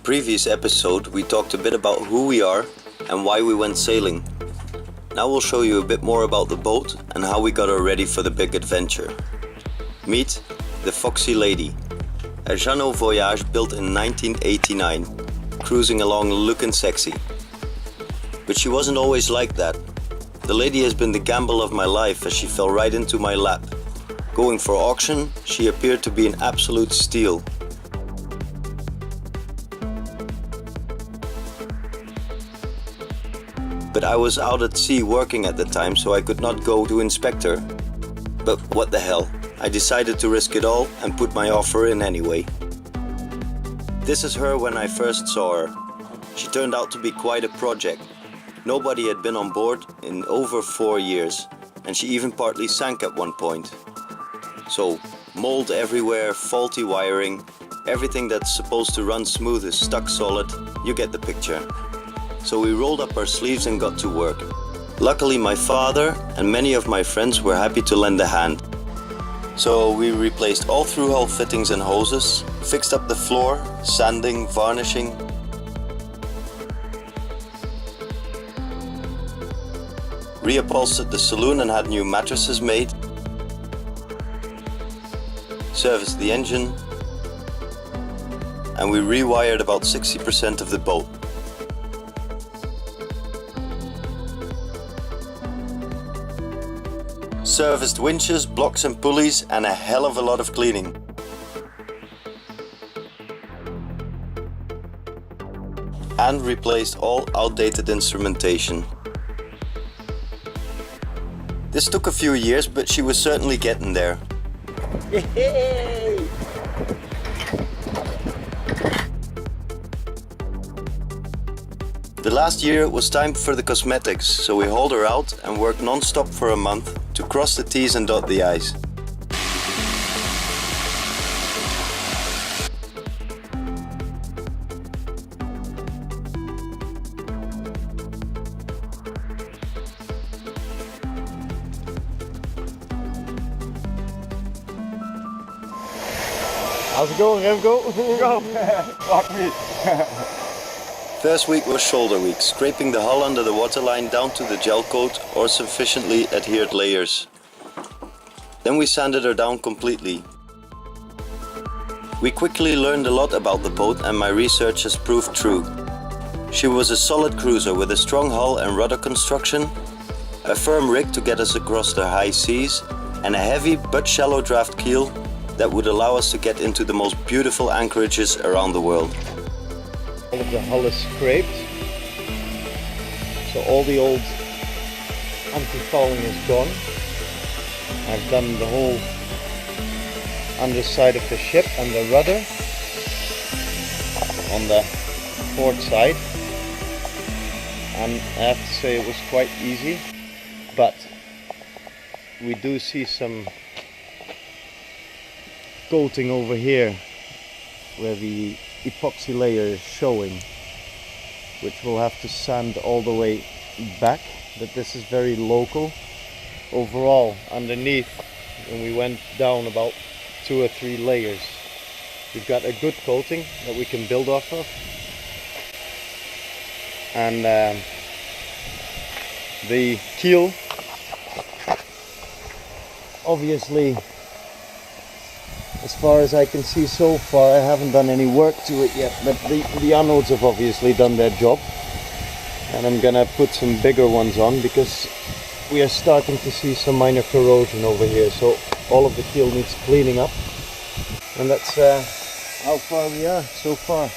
previous episode we talked a bit about who we are and why we went sailing. Now we'll show you a bit more about the boat and how we got her ready for the big adventure. Meet the Foxy Lady, a Chino voyage built in 1989, cruising along looking sexy. But she wasn't always like that. The lady has been the gamble of my life as she fell right into my lap. Going for auction, she appeared to be an absolute steal. But I was out at sea working at the time, so I could not go to inspect her. But what the hell, I decided to risk it all and put my offer in anyway. This is her when I first saw her. She turned out to be quite a project. Nobody had been on board in over 4 years, and she even partly sank at one point. So, mold everywhere, faulty wiring, everything that's supposed to run smooth is stuck solid, you get the picture. So we rolled up our sleeves and got to work. Luckily my father and many of my friends were happy to lend a hand. So we replaced all through-hull fittings and hoses, fixed up the floor, sanding, varnishing. Reupholstered the saloon and had new mattresses made. Serviced the engine. And we rewired about 60% of the boat. Serviced winches, blocks and pulleys, and a hell of a lot of cleaning. And replaced all outdated instrumentation. This took a few years, but she was certainly getting there. Yay! The last year it was time for the cosmetics, so we hauled her out and worked non-stop for a month to cross the T's and dot the I's. How's it going, Remco? Go! Fuck me! First week was shoulder week, scraping the hull under the waterline down to the gel coat or sufficiently adhered layers. Then we sanded her down completely. We quickly learned a lot about the boat and my research has proved true. She was a solid cruiser with a strong hull and rudder construction, a firm rig to get us across the high seas, and a heavy but shallow draft keel that would allow us to get into the most beautiful anchorages around the world. All of the hull is scraped, so all the old anti-fouling is gone. I've done the whole underside of the ship and the rudder on the port side, and I have to say it was quite easy, but we do see some coating over here where the epoxy layer is showing, which we'll have to sand all the way back, but this is very local. Overall, underneath, when we went down about 2 or 3 layers, we've got a good coating that we can build off of, and the keel, obviously, as far as I can see so far, I haven't done any work to it yet, but the anodes have obviously done their job, and I'm gonna put some bigger ones on because we are starting to see some minor corrosion over here, so all of the keel needs cleaning up, and that's how far we are so far.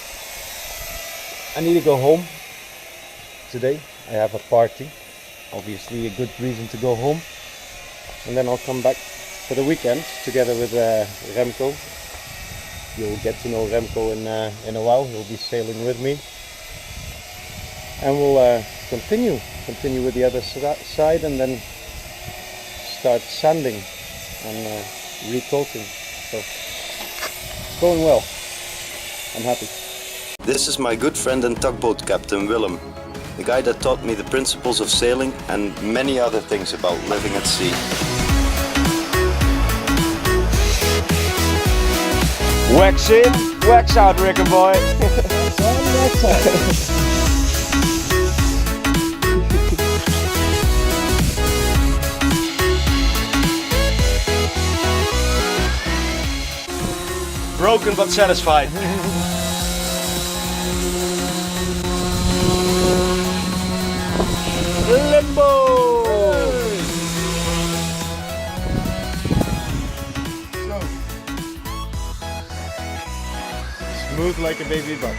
I need to go home today. I have a party, obviously a good reason to go home, and then I'll come back for the weekend together with Remco. You'll get to know Remco in a while. He'll be sailing with me, and we'll continue with the other side, and then start sanding and recoating. So it's going well. I'm happy. This is my good friend and tugboat captain Willem, the guy that taught me the principles of sailing and many other things about living at sea. Wax in, wax out, Rick and boy. that side. Broken but satisfied. Limbo! Smooth like a baby butt.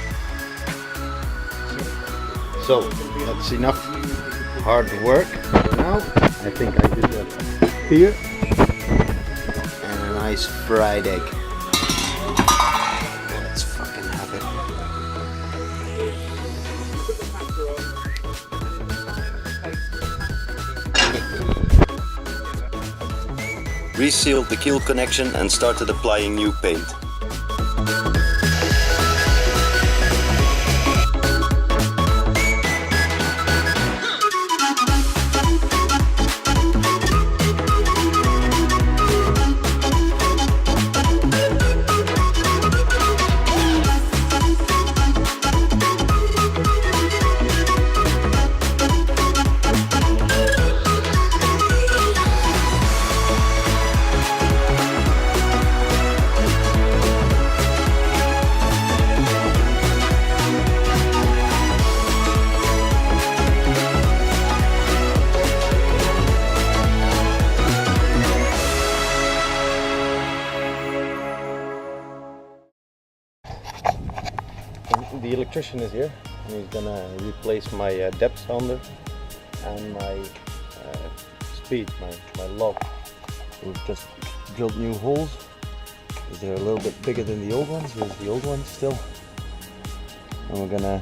So, that's enough hard work for now. I think I did that here. And a nice fried egg. Let's fucking have it. Resealed the keel connection and started applying new paint. The electrician is here and he's gonna replace my depth sounder and my speed, my lock. We've just drilled new holes. They're a little bit bigger than the old ones. Here's the old ones still. And we're gonna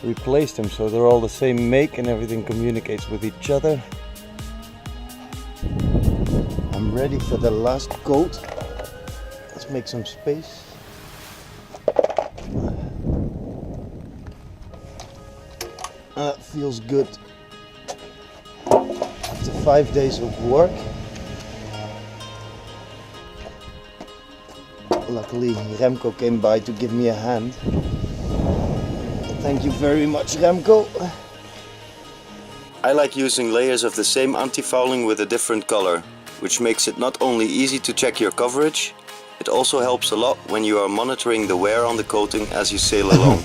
replace them so they're all the same make and everything communicates with each other. I'm ready for the last coat. Let's make some space. That feels good. After 5 days of work, luckily Remco came by to give me a hand. Thank you very much, Remco. I like using layers of the same anti-fouling with a different color, which makes it not only easy to check your coverage, it also helps a lot when you are monitoring the wear on the coating as you sail along.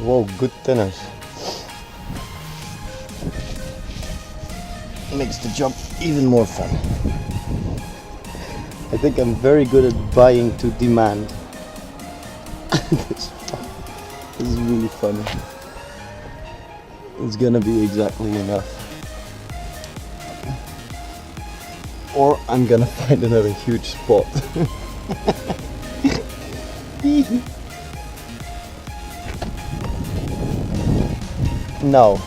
Whoa, good thinners. Makes the job even more fun. I think I'm very good at buying to demand. This is really funny. It's gonna be exactly enough. Or I'm gonna find another huge spot. Now,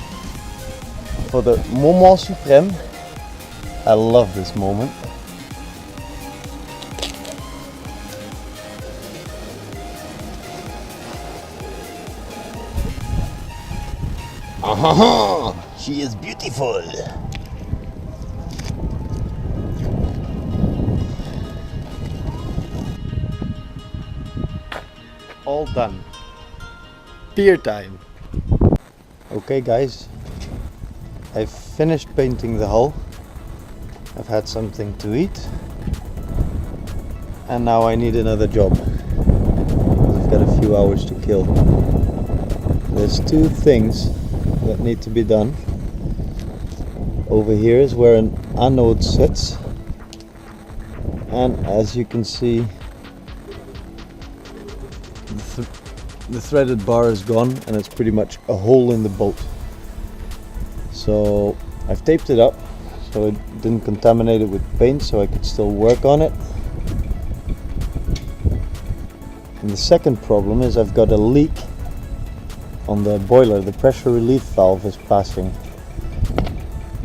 for the moment suprême, I love this moment. Aha! She is beautiful. All done. Beer time. Okay guys, I've finished painting the hull. I've had something to eat. And now I need another job. I've got a few hours to kill. There's two things that need to be done. Over here is where an anode sits. And as you can see, the threaded bar is gone and it's pretty much a hole in the boat. So I've taped it up so it didn't contaminate it with paint, so I could still work on it. And the second problem is I've got a leak on the boiler. The pressure relief valve is passing.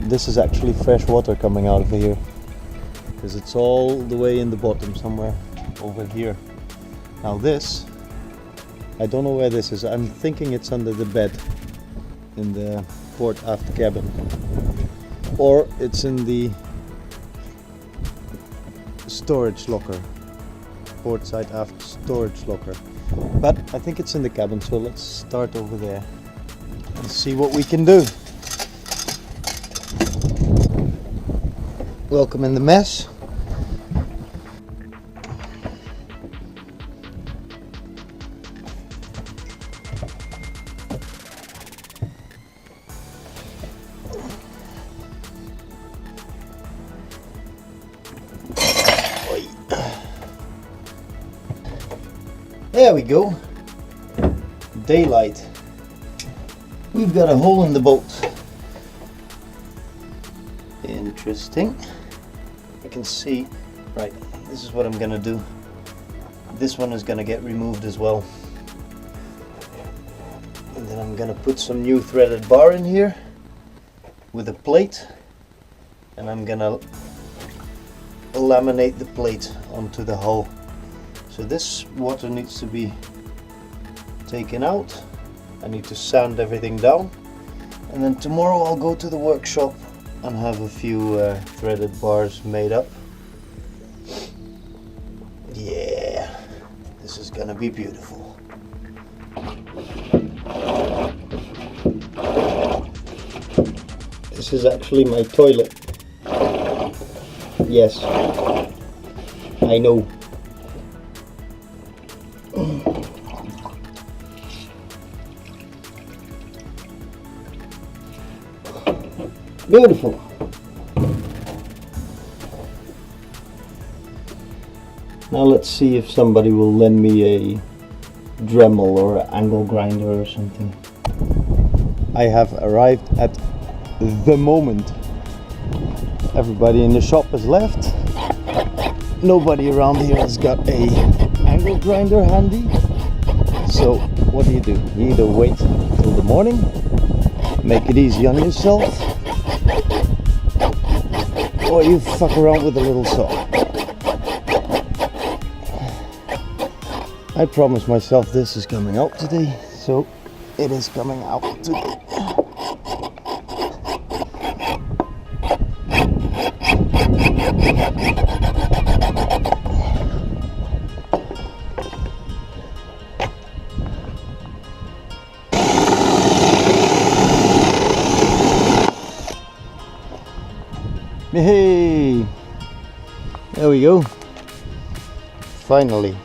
This is actually fresh water coming out of here because it's all the way in the bottom somewhere over here. Now this, I don't know where this is. I'm thinking it's under the bed in the port aft cabin, or it's in the storage locker. port side aft storage locker. But I think it's in the cabin, so let's start over there and see what we can do. Welcome in the mess. There we go. Daylight. We've got a hole in the boat. Interesting. I can see. Right, this is what I'm gonna do. This one is gonna get removed as well. And then I'm gonna put some new threaded bar in here with a plate, and I'm gonna laminate the plate onto the hull. So this water needs to be taken out. I need to sand everything down, and then tomorrow I'll go to the workshop and have a few threaded bars made up. Yeah, this is gonna be beautiful. This is actually my toilet. Yes, I know. Beautiful. Now let's see if somebody will lend me a Dremel or an angle grinder or something. I have arrived at the moment. Everybody in the shop has left. Nobody around here has got a angle grinder handy. So what do? You either wait till the morning, make it easy on yourself, or you fuck around with a little saw. I promised myself this is coming out today, so it is coming out today. Hey, there we go. Finally.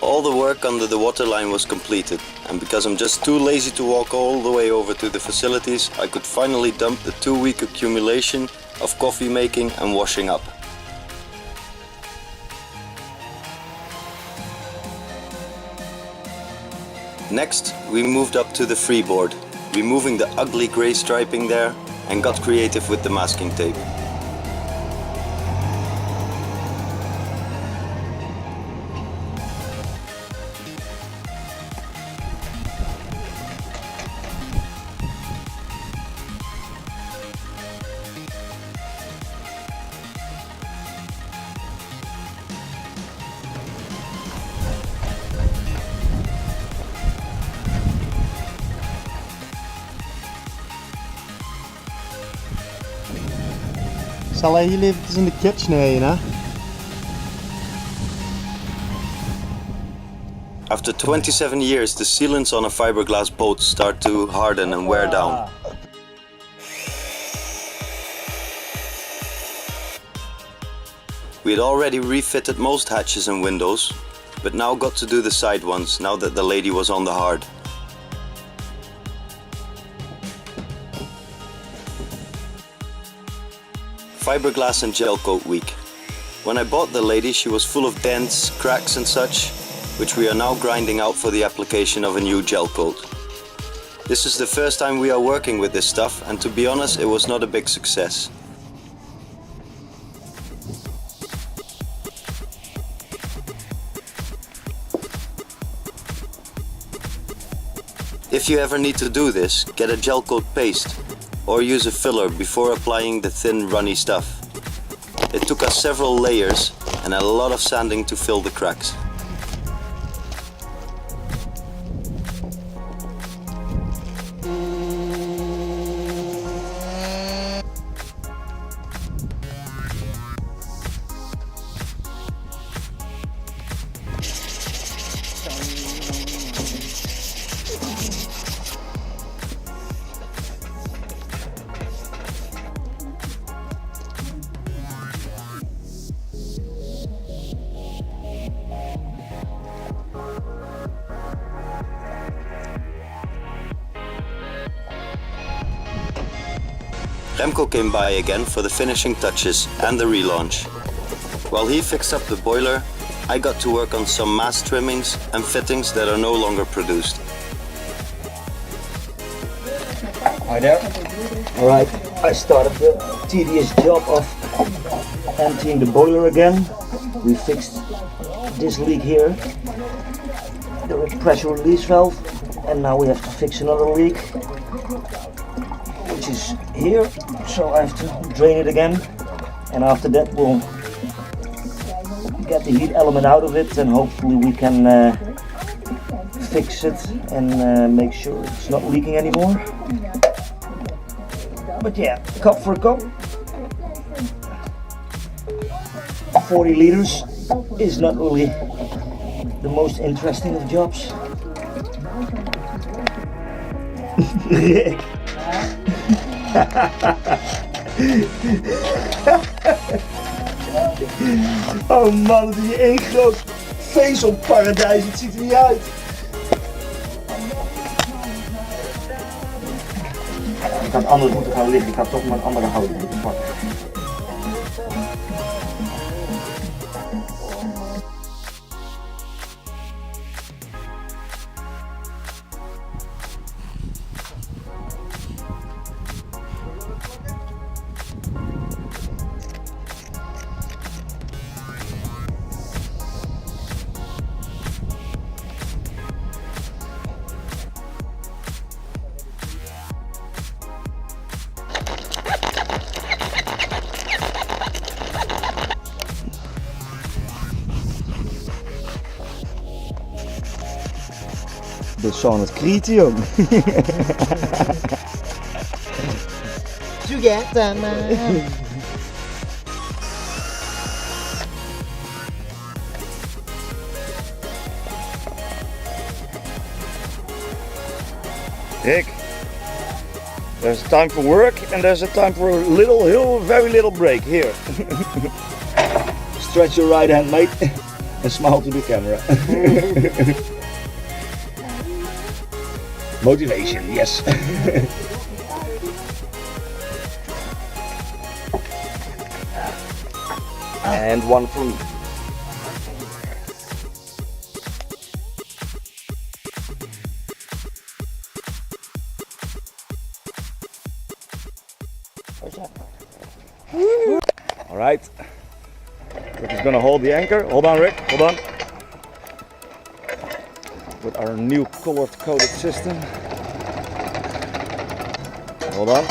All the work under the waterline was completed, and because I'm just too lazy to walk all the way over to the facilities, I could finally dump the 2-week accumulation of coffee making and washing up. Next, we moved up to the freeboard, removing the ugly grey striping there, and got creative with the masking tape. zal hij hier eventjes in de ket snijden, hè? After 27 years, the sealants on a fiberglass boat start to harden and wear down. We had already refitted most hatches and windows, but now got to do the side ones now that the lady was on the hard. Fiberglass and gel coat week. When I bought the lady, she was full of dents, cracks and such, which we are now grinding out for the application of a new gel coat. This is the first time we are working with this stuff, and to be honest, it was not a big success. If you ever need to do this, get a gel coat paste or use a filler before applying the thin runny stuff. It took us several layers and a lot of sanding to fill the cracks. Remco came by again for the finishing touches and the relaunch. While he fixed up the boiler, I got to work on some mast trimmings and fittings that are no longer produced. Hi there. Alright, I started the tedious job of emptying the boiler again. We fixed this leak here, the pressure release valve, and now we have to fix another leak, which is here, so I have to drain it again, and after that we'll get the heat element out of it and hopefully we can fix it and make sure it's not leaking anymore. But yeah, cup for a cup. 40 liters is not really the most interesting of jobs. Oh man, het is hier één groot vezelparadijs, het ziet er niet uit. Ik had anders moeten gaan liggen, ik had toch maar een andere houding moeten pakken. Dit is zo'n het krietje, jong. Suger, Rick, there's a time for work and there's a time for a very little break. Here. Stretch your right hand, mate, and smile to the camera. Motivation, yes. And one for me. All right. Rick is gonna hold the anchor. Hold on, Rick. Hold on. With our new colored coated system. Hold on.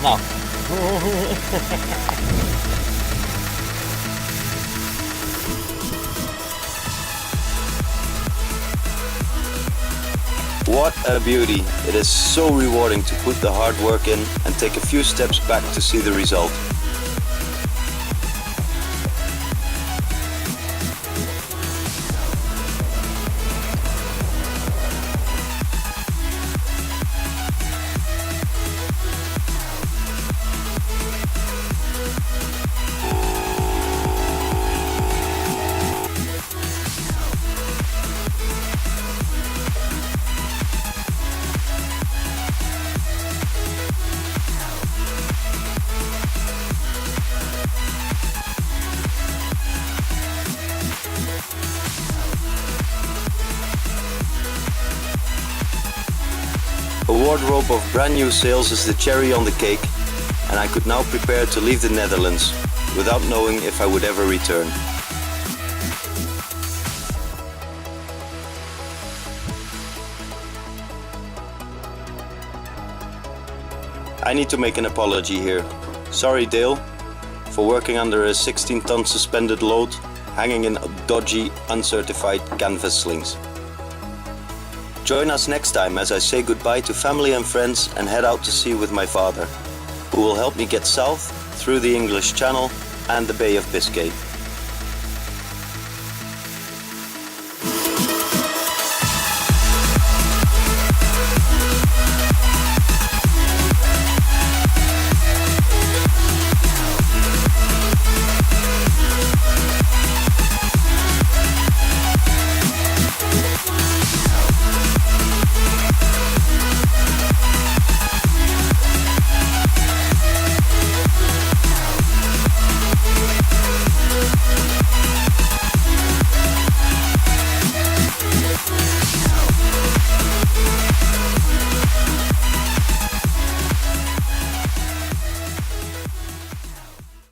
Nou. What a beauty. It is so rewarding to put the hard work in and take a few steps back to see the result. A wardrobe of brand new sales is the cherry on the cake, and I could now prepare to leave the Netherlands without knowing if I would ever return. I need to make an apology here. Sorry, Dale, for working under a 16-ton suspended load, hanging in dodgy, uncertified canvas slings. Join us next time as I say goodbye to family and friends and head out to sea with my father, who will help me get south through the English Channel and the Bay of Biscay.